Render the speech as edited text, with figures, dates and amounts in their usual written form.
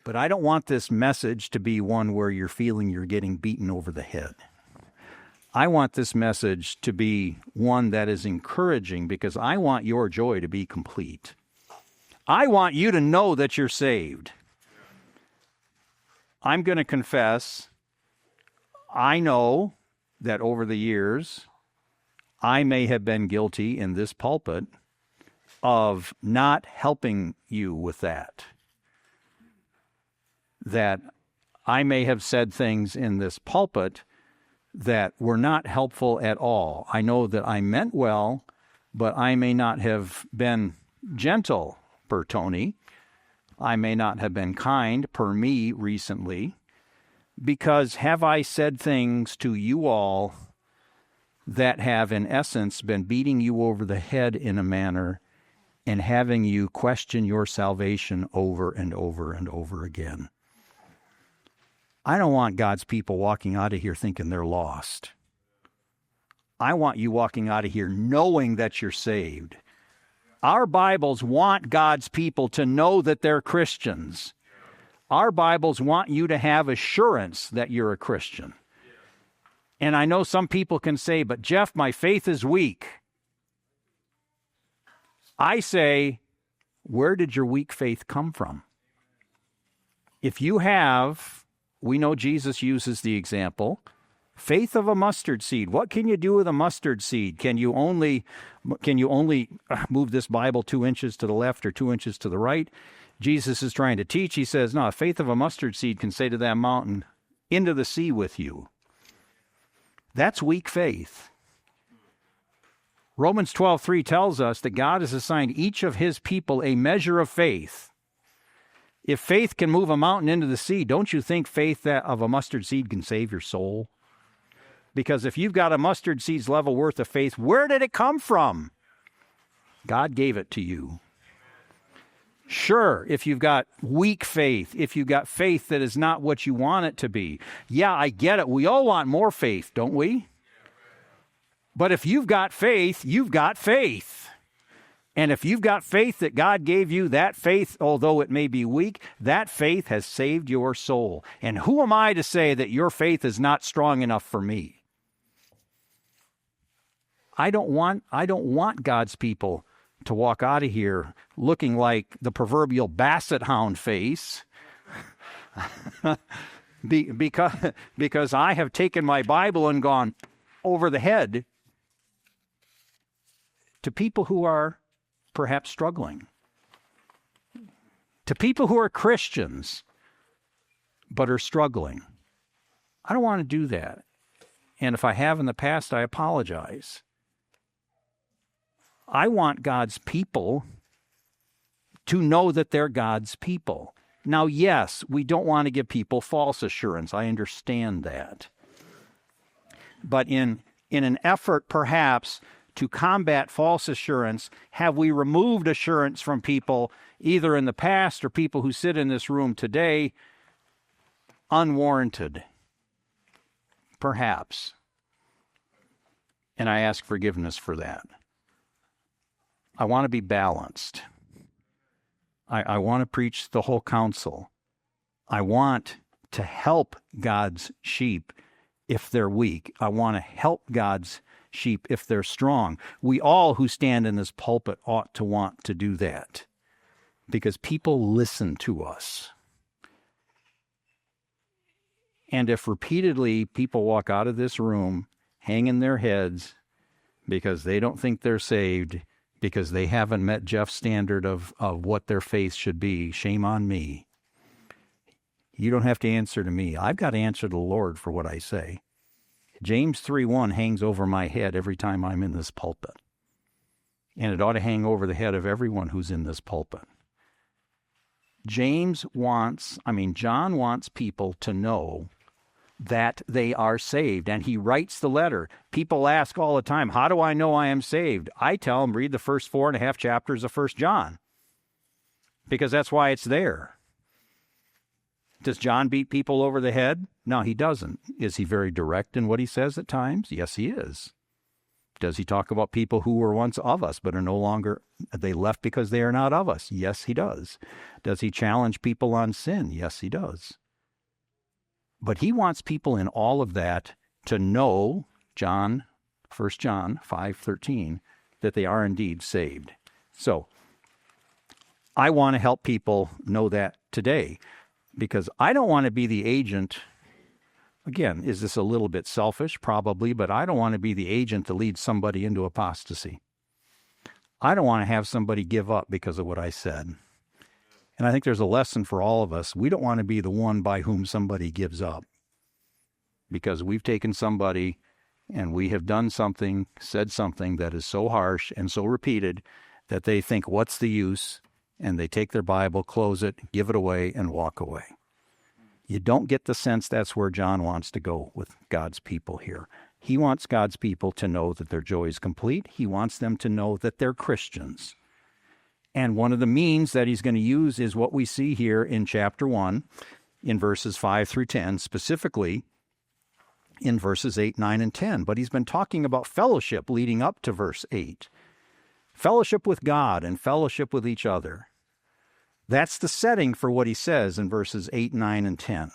But I don't want this message to be one where you're feeling you're getting beaten over the head. I want this message to be one that is encouraging, because I want your joy to be complete. I want you to know that you're saved. I'm going to confess, I know that over the years, I may have been guilty in this pulpit of not helping you with that. That I may have said things in this pulpit that were not helpful at all. I know that I meant well, but I may not have been gentle per Tony. I may not have been kind per me recently, because have I said things to you all that have in essence been beating you over the head in a manner and having you question your salvation over and over and over again? I don't want God's people walking out of here thinking they're lost. I want you walking out of here knowing that you're saved. Our Bibles want God's people to know that they're Christians. Our Bibles want you to have assurance that you're a Christian. And I know some people can say, but Jeff, my faith is weak. I say, where did your weak faith come from? If you have, we know Jesus uses the example, faith of a mustard seed. What can you do with a mustard seed? Can you only move this Bible 2 inches to the left or 2 inches to the right? Jesus is trying to teach. He says, no, a faith of a mustard seed can say to that mountain, into the sea with you. That's weak faith. Romans 12:3 tells us that God has assigned each of his people a measure of faith. If faith can move a mountain into the sea, don't you think faith that of a mustard seed can save your soul? Because if you've got a mustard seed's level worth of faith, where did it come from? God gave it to you. Sure, if you've got weak faith, if you've got faith that is not what you want it to be, yeah, I get it. We all want more faith, don't we? But if you've got faith, you've got faith. And if you've got faith that God gave you, that faith, although it may be weak, that faith has saved your soul. And who am I to say that your faith is not strong enough for me? I don't want God's people to walk out of here looking like the proverbial basset hound face because I have taken my Bible and gone over the head to people who are perhaps struggling, to people who are Christians but are struggling. I don't want to do that. And if I have in the past, I apologize. I want God's people to know that they're God's people. Now, yes, we don't want to give people false assurance. I understand that. But in an effort, perhaps, to combat false assurance, have we removed assurance from people, either in the past or people who sit in this room today, unwarranted? Perhaps. And I ask forgiveness for that. I want to be balanced. I want to preach the whole counsel. I want to help God's sheep if they're weak. I want to help God's sheep if they're strong. We all who stand in this pulpit ought to want to do that because people listen to us. And if repeatedly people walk out of this room hanging their heads because they don't think they're saved, because they haven't met Jeff's standard of what their faith should be, shame on me. You don't have to answer to me. I've got to answer to the Lord for what I say. James 3:1 hangs over my head every time I'm in this pulpit. And it ought to hang over the head of everyone who's in this pulpit. John wants people to know that they are saved. And he writes the letter. People ask all the time, how do I know I am saved? I tell them, read the first 4.5 chapters of 1 John. Because that's why it's there. Does John beat people over the head? No, he doesn't. Is he very direct in what he says at times? Yes, he is. Does he talk about people who were once of us but are no longer, they left because they are not of us? Yes, he does. Does he challenge people on sin? Yes, he does. But he wants people in all of that to know, 1 John 5:13, that they are indeed saved. So I want to help people know that today, because I don't want to be the agent. Again, is this a little bit selfish? Probably, but I don't want to be the agent to lead somebody into apostasy. I don't want to have somebody give up because of what I said. And I think there's a lesson for all of us. We don't want to be the one by whom somebody gives up, because we've taken somebody and we have done something, said something that is so harsh and so repeated that they think, what's the use? And they take their Bible, close it, give it away, and walk away. You don't get the sense that's where John wants to go with God's people here. He wants God's people to know that their joy is complete. He wants them to know that they're Christians. And one of the means that he's going to use is what we see here in chapter 1, in verses 5 through 10, specifically in verses 8, 9, and 10. But he's been talking about fellowship leading up to verse 8. Fellowship with God and fellowship with each other. That's the setting for what he says in verses 8, 9, and 10.